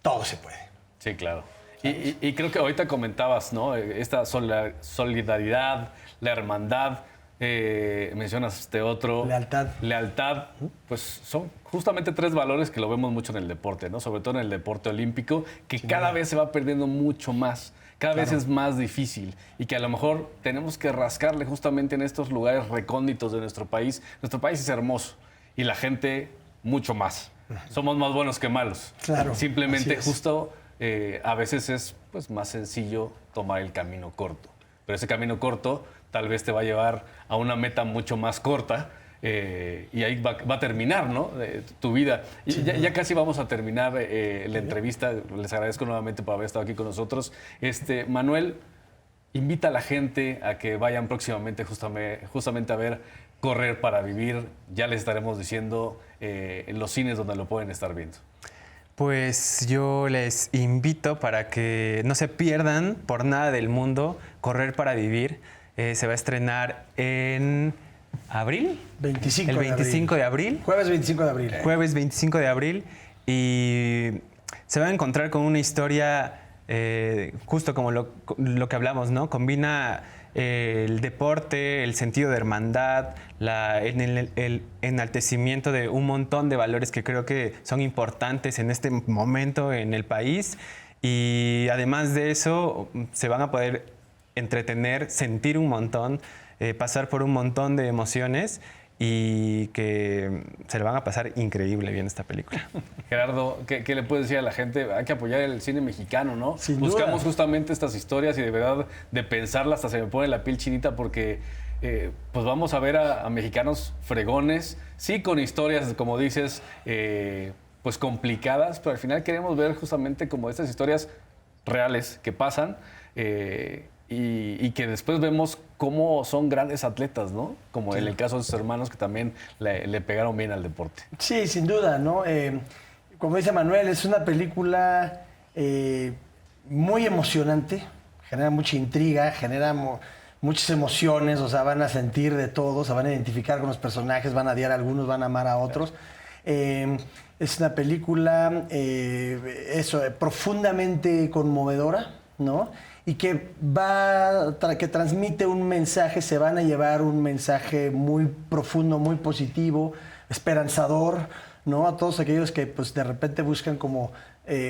todo se puede. Sí, claro. Y creo que ahorita comentabas, ¿no? Esta solidaridad, la hermandad, mencionas este otro. Lealtad. Lealtad, pues son justamente tres valores que lo vemos mucho en el deporte, ¿no? Sobre todo en el deporte olímpico, que cada vez se va perdiendo mucho más. Cada vez es más difícil y que a lo mejor tenemos que rascarle justamente en estos lugares recónditos de nuestro país. Nuestro país es hermoso y la gente mucho más. Somos más buenos que malos. Claro, Simplemente así es. justo a veces es pues, más sencillo tomar el camino corto. Pero ese camino corto tal vez te va a llevar a una meta mucho más corta y ahí va a terminar, ¿no? Tu vida. Y ya casi vamos a terminar la entrevista. Les agradezco nuevamente por haber estado aquí con nosotros. Manuel, invita a la gente a que vayan próximamente justamente a ver Correr para Vivir. Ya les estaremos diciendo en los cines donde lo pueden estar viendo. Pues yo les invito para que no se pierdan por nada del mundo Correr para Vivir. Se va a estrenar en abril. El 25 de abril. Jueves 25 de abril. Jueves 25 de abril. Y se va a encontrar con una historia justo como lo que hablamos, ¿no? Combina el deporte, el sentido de hermandad, el enaltecimiento de un montón de valores que creo que son importantes en este momento en el país. Y además de eso, se van a poder entretener, sentir un montón, pasar por un montón de emociones y que se le van a pasar increíble bien esta película. Gerardo, ¿qué le puedes decir a la gente? Hay que apoyar el cine mexicano, ¿no? Sin Buscamos duda. justamente estas historias y de verdad de pensarlas hasta se me pone la piel chinita porque pues vamos a ver a mexicanos fregones, sí con historias, como dices, pues complicadas, pero al final queremos ver justamente como estas historias reales que pasan y que después vemos cómo son grandes atletas, ¿no? Como en el caso de sus hermanos que también le pegaron bien al deporte. Sí, sin duda, ¿no? Como dice Manuel, es una película muy emocionante, genera mucha intriga, genera muchas emociones, o sea, van a sentir de todo, se van a identificar con los personajes, van a odiar a algunos, van a amar a otros. Es una película profundamente conmovedora, ¿no? Y que que transmite un mensaje, se van a llevar un mensaje muy profundo, muy positivo, esperanzador, ¿no? A todos aquellos que pues de repente buscan como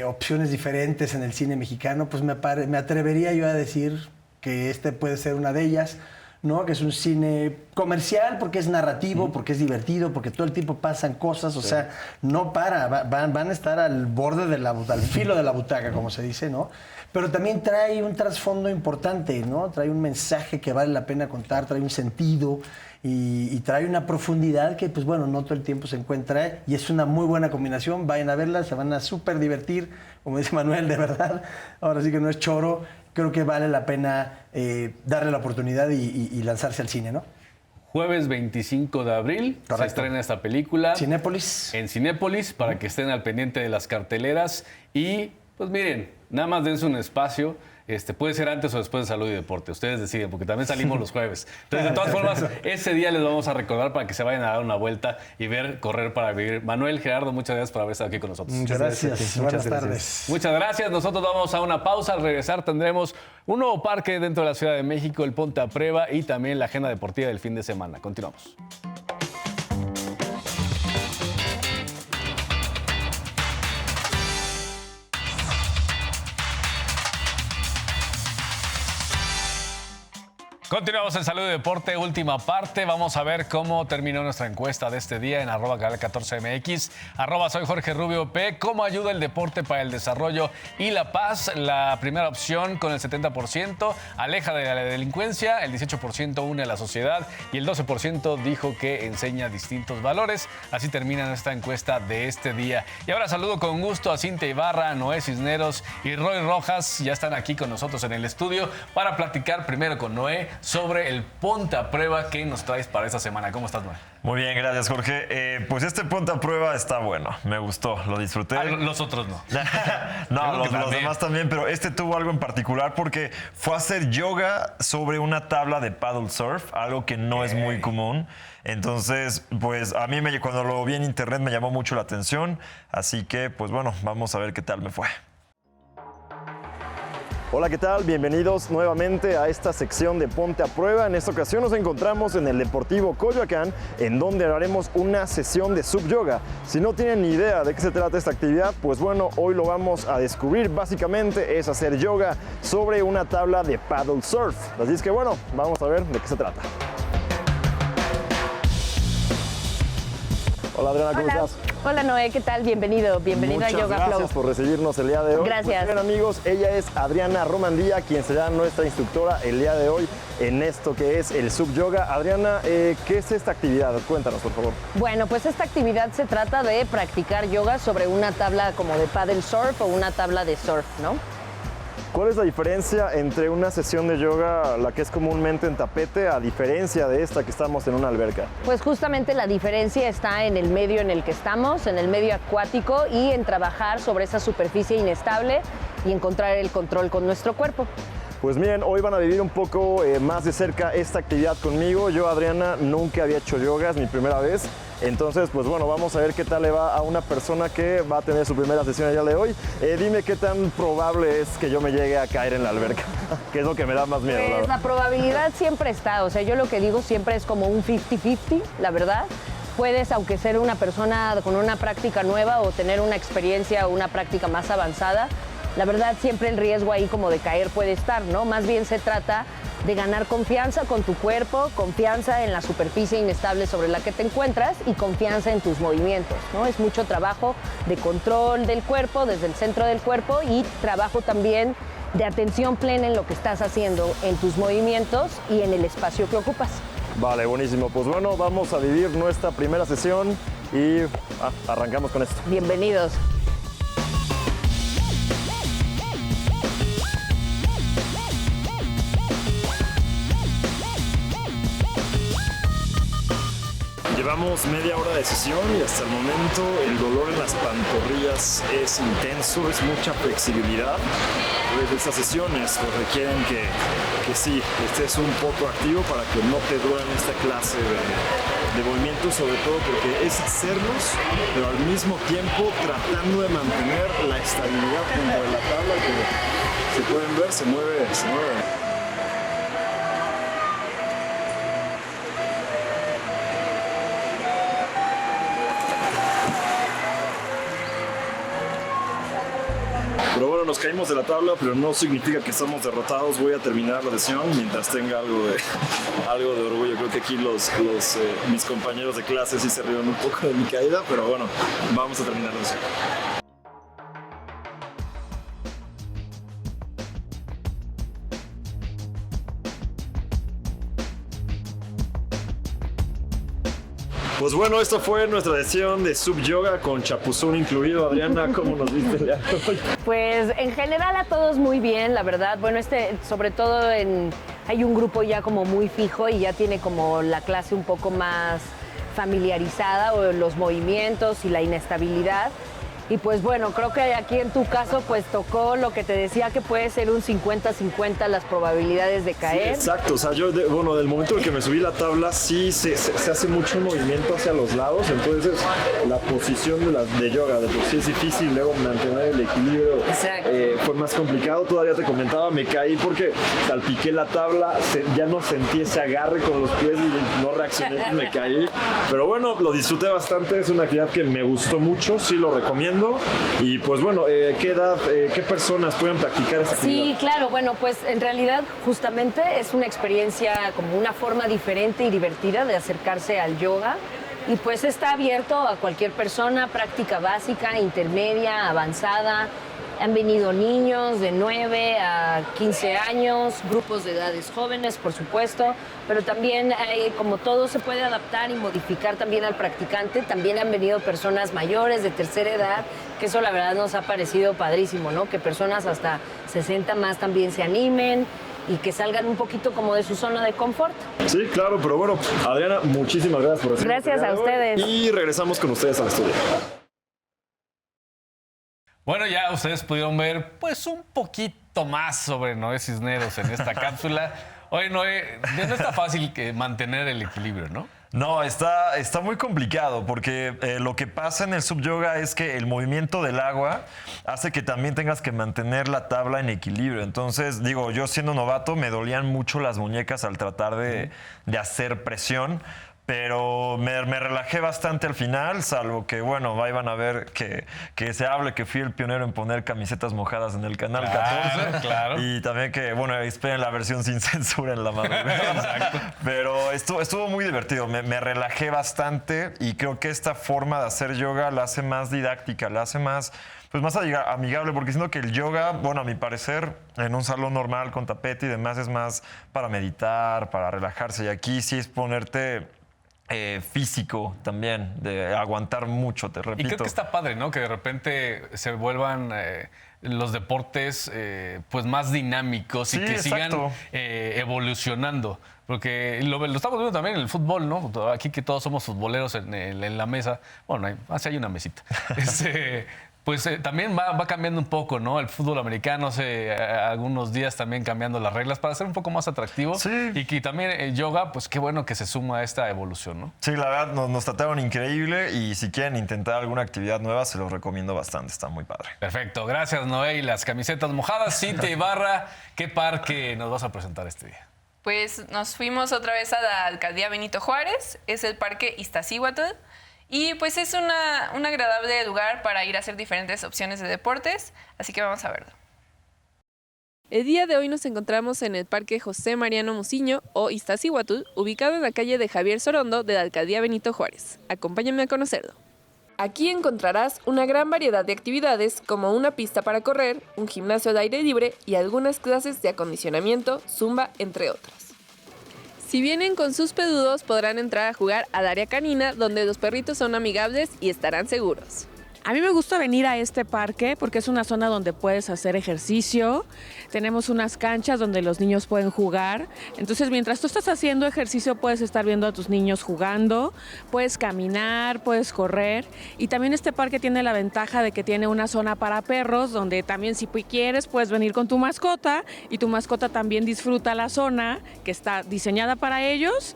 opciones diferentes en el cine mexicano, pues me atrevería yo a decir que puede ser una de ellas, ¿no? Que es un cine comercial porque es narrativo, porque es divertido, porque todo el tiempo pasan cosas, o sea, no para, van a estar al borde al filo de la butaca, como se dice, ¿no? Pero también trae un trasfondo importante, ¿no? Trae un mensaje que vale la pena contar, trae un sentido y trae una profundidad que, pues bueno, no todo el tiempo se encuentra y es una muy buena combinación. Vayan a verla, se van a súper divertir, como dice Manuel, de verdad. Ahora sí que no es choro. Creo que vale la pena darle la oportunidad y lanzarse al cine, ¿no? Jueves 25 de abril se estrena esta película. Cinépolis. En Cinépolis, para que estén al pendiente de las carteleras. Y, pues miren, nada más dense un espacio. Puede ser antes o después de Salud y Deporte. Ustedes deciden, porque también salimos los jueves. Entonces, de todas formas, ese día les vamos a recordar para que se vayan a dar una vuelta y ver Correr para Vivir. Manuel, Gerardo, muchas gracias por haber estado aquí con nosotros. Muchas gracias. Buenas tardes. Muchas gracias. Nosotros vamos a una pausa. Al regresar tendremos un nuevo parque dentro de la Ciudad de México, el Ponte a Prueba y también la agenda deportiva del fin de semana. Continuamos. Continuamos en Salud y Deporte, última parte. Vamos a ver cómo terminó nuestra encuesta de este día en @canal14mx, soy Jorge Rubio P. ¿Cómo ayuda el deporte para el desarrollo y la paz? La primera opción con el 70%, aleja de la delincuencia, el 18% une a la sociedad y el 12% dijo que enseña distintos valores. Así termina nuestra encuesta de este día. Y ahora saludo con gusto a Cintia Ibarra, Noé Cisneros y Roy Rojas. Ya están aquí con nosotros en el estudio para platicar primero con Noé sobre el Ponte a Prueba que nos traes para esta semana. ¿Cómo estás, Noé? Muy bien, gracias, Jorge. Pues este Ponte a Prueba está bueno, me gustó, lo disfruté. Los otros no. No, los demás también, pero este tuvo algo en particular porque fue a hacer yoga sobre una tabla de paddle surf, algo que no es muy común. Entonces, pues a mí cuando lo vi en internet me llamó mucho la atención, así que, pues bueno, vamos a ver qué tal me fue. Hola, ¿qué tal? Bienvenidos nuevamente a esta sección de Ponte a Prueba. En esta ocasión nos encontramos en el Deportivo Coyoacán, en donde haremos una sesión de subyoga. Si no tienen ni idea de qué se trata esta actividad, pues bueno, hoy lo vamos a descubrir. Básicamente es hacer yoga sobre una tabla de paddle surf. Así es que bueno, vamos a ver de qué se trata. Hola, Adriana, ¿cómo estás? Hola Noé, ¿qué tal? Bienvenido Muchas a Yoga gracias Flow. por recibirnos el día de hoy. Gracias. Pues bien, amigos, ella es Adriana Romandía, quien será nuestra instructora el día de hoy en esto que es el Sub Yoga. Adriana, ¿qué es esta actividad? Cuéntanos, por favor. Bueno, pues esta actividad se trata de practicar yoga sobre una tabla como de paddle surf o una tabla de surf, ¿no? ¿Cuál es la diferencia entre una sesión de yoga, la que es comúnmente en tapete, a diferencia de esta que estamos en una alberca? Pues justamente la diferencia está en el medio en el que estamos, en el medio acuático y en trabajar sobre esa superficie inestable y encontrar el control con nuestro cuerpo. Pues miren, hoy van a vivir un poco más de cerca esta actividad conmigo. Yo, Adriana, nunca había hecho yoga, es mi primera vez. Entonces, pues bueno, vamos a ver qué tal le va a una persona que va a tener su primera sesión el día de hoy. Dime qué tan probable es que yo me llegue a caer en la alberca, que es lo que me da más miedo. Pues la probabilidad siempre está, o sea, yo lo que digo siempre es como un 50-50, la verdad. Puedes, aunque ser una persona con una práctica nueva o tener una experiencia o una práctica más avanzada, la verdad siempre el riesgo ahí como de caer puede estar, ¿no? Más bien se trata de ganar confianza con tu cuerpo, confianza en la superficie inestable sobre la que te encuentras y confianza en tus movimientos, ¿no? Es mucho trabajo de control del cuerpo, desde el centro del cuerpo y trabajo también de atención plena en lo que estás haciendo, en tus movimientos y en el espacio que ocupas. Vale, buenísimo. Pues bueno, vamos a vivir nuestra primera sesión y arrancamos con esto. Bienvenidos. Llevamos media hora de sesión y hasta el momento el dolor en las pantorrillas es intenso, es mucha flexibilidad. Pues estas sesiones pues, requieren que sí, estés un poco activo para que no te duelan esta clase de movimientos, sobre todo porque es hacerlos, pero al mismo tiempo tratando de mantener la estabilidad dentro de la tabla que se pueden ver, se mueve. Pero bueno, nos caímos de la tabla, pero no significa que estamos derrotados. Voy a terminar la sesión mientras tenga algo de orgullo. Creo que aquí mis compañeros de clase sí se rieron un poco de mi caída, pero bueno, vamos a terminar la sesión. Pues bueno, esta fue nuestra sesión de Sub Yoga con chapuzón incluido. Adriana, ¿cómo nos viste el día de hoy? Pues en general a todos muy bien, la verdad. Bueno, sobre todo hay un grupo ya como muy fijo y ya tiene como la clase un poco más familiarizada, o los movimientos y la inestabilidad. Y pues bueno, creo que aquí en tu caso pues tocó lo que te decía, que puede ser un 50-50 las probabilidades de caer. Sí, exacto, o sea, yo, bueno, del momento en que me subí la tabla sí se hace mucho movimiento hacia los lados, entonces la posición de yoga de por sí es difícil, luego mantener el equilibrio fue más complicado. Todavía te comentaba, me caí porque salpiqué la tabla, ya no sentí ese agarre con los pies y no reaccioné y me caí. Pero bueno, lo disfruté bastante, es una actividad que me gustó mucho, sí lo recomiendo. Y pues bueno, ¿qué edad, qué personas pueden practicar esta actividad? Sí, claro, bueno, pues en realidad justamente es una experiencia como una forma diferente y divertida de acercarse al yoga. Y pues está abierto a cualquier persona, práctica básica, intermedia, avanzada. Han venido niños de 9 a 15 años, grupos de edades jóvenes, por supuesto, pero también como todo se puede adaptar y modificar también al practicante. También han venido personas mayores de tercera edad, que eso la verdad nos ha parecido padrísimo, ¿no? Que personas hasta 60 más también se animen y que salgan un poquito como de su zona de confort. Sí, claro, pero bueno, Adriana, muchísimas gracias por recibirnos. Gracias a ustedes. Y regresamos con ustedes al estudio. Bueno, ya ustedes pudieron ver pues un poquito más sobre Noé Cisneros en esta cápsula. Oye, Noé, no está fácil mantener el equilibrio, ¿no? No, está muy complicado porque lo que pasa en el Sub Yoga es que el movimiento del agua hace que también tengas que mantener la tabla en equilibrio. Entonces, digo, yo siendo novato me dolían mucho las muñecas al tratar de hacer presión. pero me relajé bastante al final, salvo que, bueno, ahí van a ver que se hable que fui el pionero en poner camisetas mojadas en el canal 14. Claro. Y también que, bueno, esperen la versión sin censura en la madrugada. Exacto. Pero estuvo muy divertido, me relajé bastante y creo que esta forma de hacer yoga la hace más didáctica, la hace más amigable, porque siento que el yoga, bueno, a mi parecer, en un salón normal con tapete y demás es más para meditar, para relajarse, y aquí sí es ponerte físico también, de aguantar mucho, te repito. Y creo que está padre, ¿no? Que de repente se vuelvan los deportes pues más dinámicos Sí, y que exacto. sigan evolucionando. Porque lo estamos viendo también en el fútbol, ¿no? Aquí que todos somos futboleros en la mesa. Bueno, hay una mesita. Pues también va cambiando un poco, ¿no? El fútbol americano hace algunos días también cambiando las reglas para ser un poco más atractivo. Sí. Y que también el yoga, pues qué bueno que se suma a esta evolución, ¿no? Sí, la verdad nos trataron increíble y si quieren intentar alguna actividad nueva se los recomiendo bastante, está muy padre. Perfecto, gracias Noé y las camisetas mojadas. Cintia Ibarra, ¿qué parque nos vas a presentar este día? Pues nos fuimos otra vez a la alcaldía Benito Juárez, es el parque Iztaccíhuatl. Y pues es un agradable lugar para ir a hacer diferentes opciones de deportes, así que vamos a verlo. El día de hoy nos encontramos en el Parque José Mariano Muciño o Iztaccíhuatl, ubicado en la calle de Javier Sorondo de la alcaldía Benito Juárez. Acompáñenme a conocerlo. Aquí encontrarás una gran variedad de actividades como una pista para correr, un gimnasio al aire libre y algunas clases de acondicionamiento, zumba, entre otras. Si vienen con sus peludos, podrán entrar a jugar al área canina, donde los perritos son amigables y estarán seguros. A mí me gusta venir a este parque porque es una zona donde puedes hacer ejercicio. Tenemos unas canchas donde los niños pueden jugar. Entonces, mientras tú estás haciendo ejercicio, puedes estar viendo a tus niños jugando, puedes caminar, puedes correr. Y también este parque tiene la ventaja de que tiene una zona para perros, donde también si quieres puedes venir con tu mascota y tu mascota también disfruta la zona que está diseñada para ellos.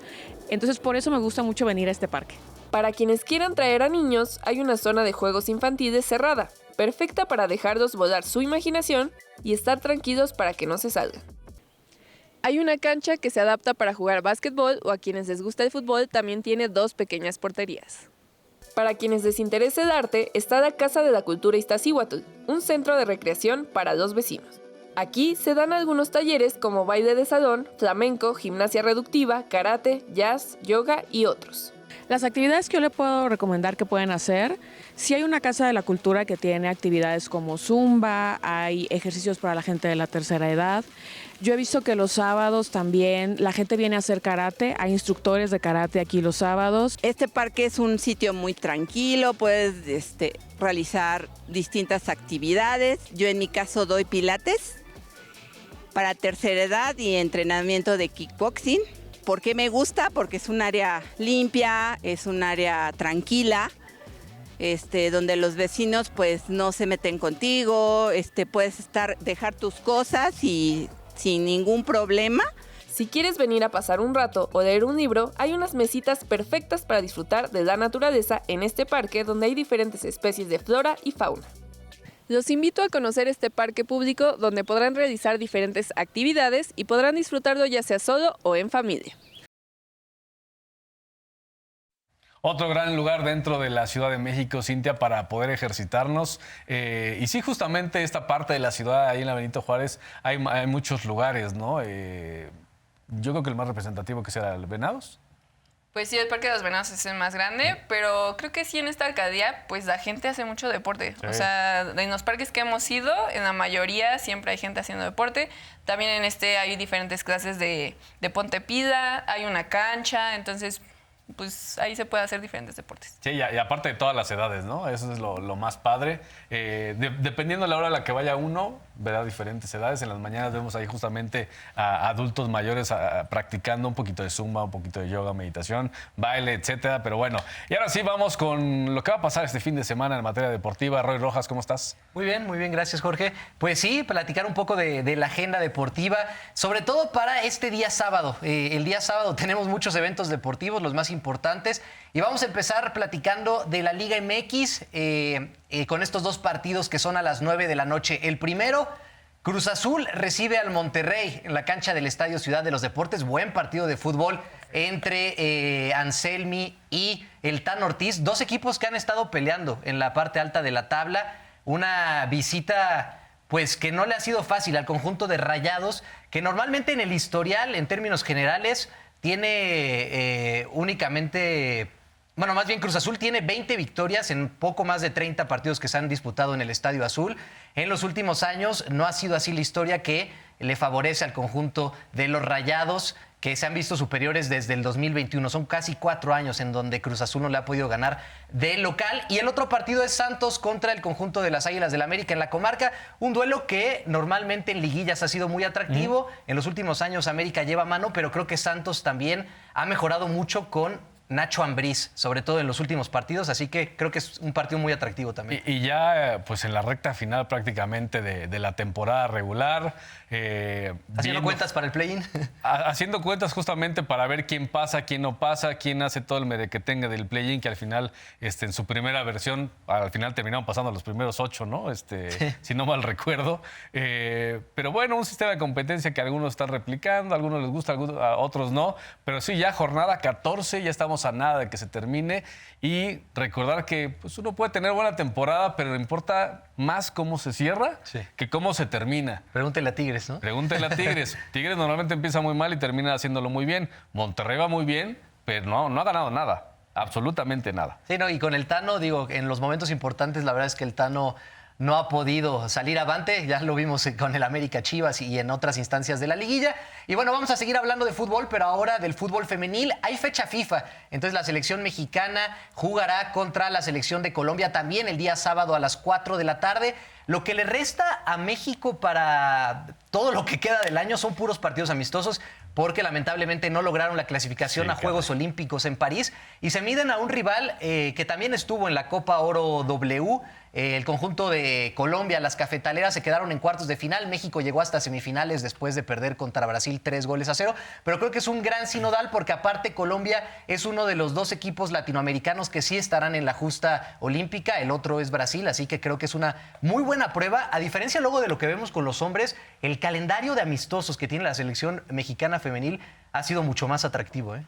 Entonces, por eso me gusta mucho venir a este parque. Para quienes quieran traer a niños, hay una zona de juegos infantiles cerrada, perfecta para dejarlos volar su imaginación y estar tranquilos para que no se salgan. Hay una cancha que se adapta para jugar básquetbol o a quienes les gusta el fútbol también tiene 2 pequeñas porterías. Para quienes les interese el arte, está la Casa de la Cultura Iztaccíhuatl, un centro de recreación para los vecinos. Aquí se dan algunos talleres como baile de salón, flamenco, gimnasia reductiva, karate, jazz, yoga y otros. Las actividades que yo le puedo recomendar que pueden hacer, si hay una casa de la cultura que tiene actividades como zumba, hay ejercicios para la gente de la tercera edad. Yo he visto que los sábados también la gente viene a hacer karate, hay instructores de karate aquí los sábados. Este parque es un sitio muy tranquilo, puedes realizar distintas actividades. Yo en mi caso doy pilates para tercera edad y entrenamiento de kickboxing. ¿Por qué me gusta? Porque es un área limpia, es un área tranquila, donde los vecinos pues no se meten contigo, puedes dejar tus cosas y sin ningún problema. Si quieres venir a pasar un rato o leer un libro, hay unas mesitas perfectas para disfrutar de la naturaleza en este parque donde hay diferentes especies de flora y fauna. Los invito a conocer este parque público donde podrán realizar diferentes actividades y podrán disfrutarlo ya sea solo o en familia. Otro gran lugar dentro de la Ciudad de México, Cintia, para poder ejercitarnos. Y sí, justamente esta parte de la ciudad, ahí en la Benito Juárez, hay muchos lugares, ¿no? Yo creo que el más representativo que será el Venados. Pues sí, el Parque de los Venados es el más grande, pero creo que sí en esta alcaldía, pues la gente hace mucho deporte. Sí. O sea, en los parques que hemos ido, en la mayoría siempre hay gente haciendo deporte. También en hay diferentes clases de ponte pila, hay una cancha, entonces pues ahí se puede hacer diferentes deportes. Sí, y aparte de todas las edades, ¿no? Eso es lo más padre. Dependiendo de la hora a la que vaya uno, verá diferentes edades. En las mañanas vemos ahí justamente a adultos mayores practicando un poquito de zumba, un poquito de yoga, meditación, baile, etcétera. Pero bueno, y ahora sí vamos con lo que va a pasar este fin de semana en materia deportiva. Roy Rojas, ¿cómo estás? Muy bien, gracias, Jorge. Pues sí, platicar un poco de la agenda deportiva, sobre todo para este día sábado. El día sábado tenemos muchos eventos deportivos, los más importantes, y vamos a empezar platicando de la Liga MX con estos 2 partidos que son a las 9 de la noche. El primero, Cruz Azul recibe al Monterrey en la cancha del Estadio Ciudad de los Deportes. Buen partido de fútbol entre Anselmi y el Tan Ortiz. Dos equipos que han estado peleando en la parte alta de la tabla. Una visita pues que no le ha sido fácil al conjunto de Rayados, que normalmente en el historial, en términos generales, tiene únicamente... Bueno, más bien Cruz Azul tiene 20 victorias en poco más de 30 partidos que se han disputado en el Estadio Azul. En los últimos años no ha sido así la historia, que le favorece al conjunto de los Rayados, que se han visto superiores desde el 2021. Son casi 4 años en donde Cruz Azul no le ha podido ganar de local. Y el otro partido es Santos contra el conjunto de las Águilas del América en la comarca. Un duelo que normalmente en liguillas ha sido muy atractivo. En los últimos años América lleva mano, pero creo que Santos también ha mejorado mucho con Nacho Ambriz, sobre todo en los últimos partidos, así que creo que es un partido muy atractivo también. Y ya pues en la recta final prácticamente de la temporada regular. Haciendo cuentas para el play-in. Haciendo cuentas justamente para ver quién pasa, quién no pasa, quién hace todo el merequetengue del play-in, que al final, en su primera versión, al final terminaron pasando los primeros 8, ¿no? Sí. Si no mal recuerdo. Pero bueno, un sistema de competencia que algunos están replicando, a algunos les gusta, a otros no. Pero sí, ya jornada 14, ya estamos a nada de que se termine, y recordar que pues, uno puede tener buena temporada, pero le importa más cómo se cierra que cómo se termina. Pregúntele a Tigres, ¿no? Pregúntele a Tigres. Tigres normalmente empieza muy mal y termina haciéndolo muy bien. Monterrey va muy bien, pero no ha ganado nada. Absolutamente nada. Sí, no, y con el Tano, digo, en los momentos importantes, la verdad es que el Tano no ha podido salir avante. Ya lo vimos con el América Chivas y en otras instancias de la liguilla. Y bueno, vamos a seguir hablando de fútbol, pero ahora del fútbol femenil. Hay fecha FIFA, entonces la selección mexicana jugará contra la selección de Colombia también el día sábado a las 4 de la tarde. Lo que le resta a México para todo lo que queda del año son puros partidos amistosos, porque lamentablemente no lograron la clasificación a Juegos Olímpicos en París y se miden a un rival que también estuvo en la Copa Oro W. El conjunto de Colombia, las cafetaleras, se quedaron en cuartos de final. México llegó hasta semifinales después de perder contra Brasil 3-0. Pero creo que es un gran sinodal porque aparte Colombia es uno de los 2 equipos latinoamericanos que sí estarán en la justa olímpica. El otro es Brasil, así que creo que es una muy buena prueba. A diferencia luego de lo que vemos con los hombres, el calendario de amistosos que tiene la selección mexicana femenil ha sido mucho más atractivo, ¿eh?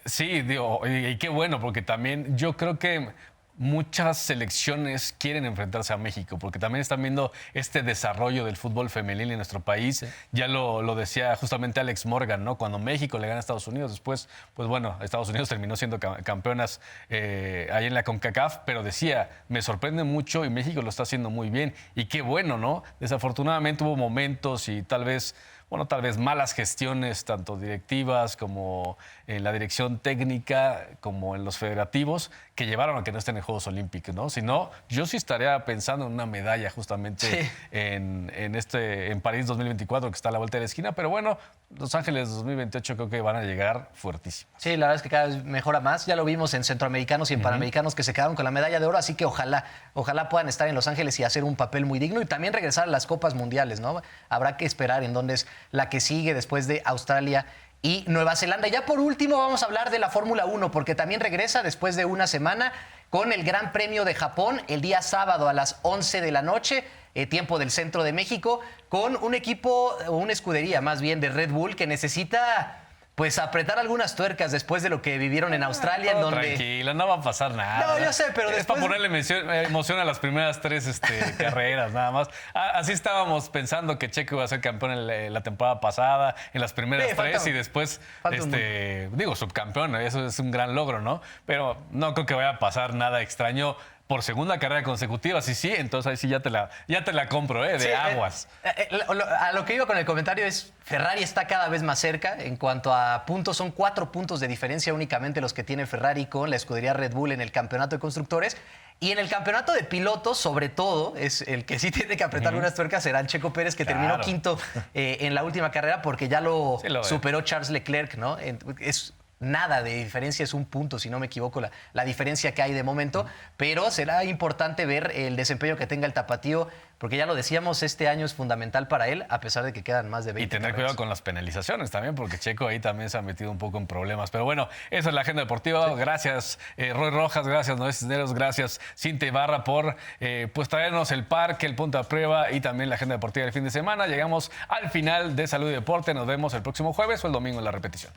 Sí, digo, y qué bueno, porque también yo creo que muchas selecciones quieren enfrentarse a México, porque también están viendo este desarrollo del fútbol femenil en nuestro país. Sí. Ya lo decía justamente Alex Morgan, ¿no? Cuando México le gana a Estados Unidos, después, pues bueno, Estados Unidos terminó siendo campeonas ahí en la CONCACAF, pero decía, me sorprende mucho y México lo está haciendo muy bien. Y qué bueno, ¿no? Desafortunadamente hubo momentos y tal vez malas gestiones, tanto directivas como en la dirección técnica, como en los federativos, que llevaron a que no estén en Juegos Olímpicos, ¿no? Si no, yo sí estaría pensando en una medalla justamente en París 2024, que está a la vuelta de la esquina, pero bueno, Los Ángeles 2028 creo que van a llegar fuertísimos. Sí, la verdad es que cada vez mejora más. Ya lo vimos en centroamericanos y en panamericanos que se quedaron con la medalla de oro, así que ojalá puedan estar en Los Ángeles y hacer un papel muy digno y también regresar a las Copas Mundiales, ¿no? Habrá que esperar en dónde es la que sigue después de Australia y Nueva Zelanda. Y ya por último vamos a hablar de la Fórmula 1, porque también regresa después de una semana con el Gran Premio de Japón el día sábado a las 11 de la noche, tiempo del centro de México, con un equipo, o una escudería más bien de Red Bull, que necesita pues apretar algunas tuercas después de lo que vivieron en Australia, en donde... Tranquila, no va a pasar nada. No, yo sé, pero es después... para ponerle emoción a las primeras 3 carreras, nada más. Así estábamos pensando que Checo iba a ser campeón en la temporada pasada, en las primeras 3, y después, subcampeón. Eso es un gran logro, ¿no? Pero no creo que vaya a pasar nada extraño. Por segunda carrera consecutiva, sí, entonces ahí sí ya te la compro, de aguas. A lo que iba con el comentario es, Ferrari está cada vez más cerca en cuanto a puntos. Son 4 puntos de diferencia únicamente los que tiene Ferrari con la escudería Red Bull en el campeonato de constructores. Y en el campeonato de pilotos, sobre todo, es el que sí tiene que apretar unas tuercas, será Checo Pérez, que terminó quinto en la última carrera porque ya lo superó Charles Leclerc, ¿no? Es nada de diferencia, es un punto, si no me equivoco, la diferencia que hay de momento, pero será importante ver el desempeño que tenga el tapatío, porque ya lo decíamos, este año es fundamental para él, a pesar de que quedan más de 20 Y tener carreras. cuidado con las penalizaciones también, porque Checo ahí también se ha metido un poco en problemas. Pero bueno, esa es la agenda deportiva. Gracias, Roy Rojas, gracias, Noé Cisneros, gracias, Cintia Ibarra, por pues traernos el parque, el punto a prueba y también la agenda deportiva del fin de semana. Llegamos al final de Salud y Deporte. Nos vemos el próximo jueves o el domingo en la repetición.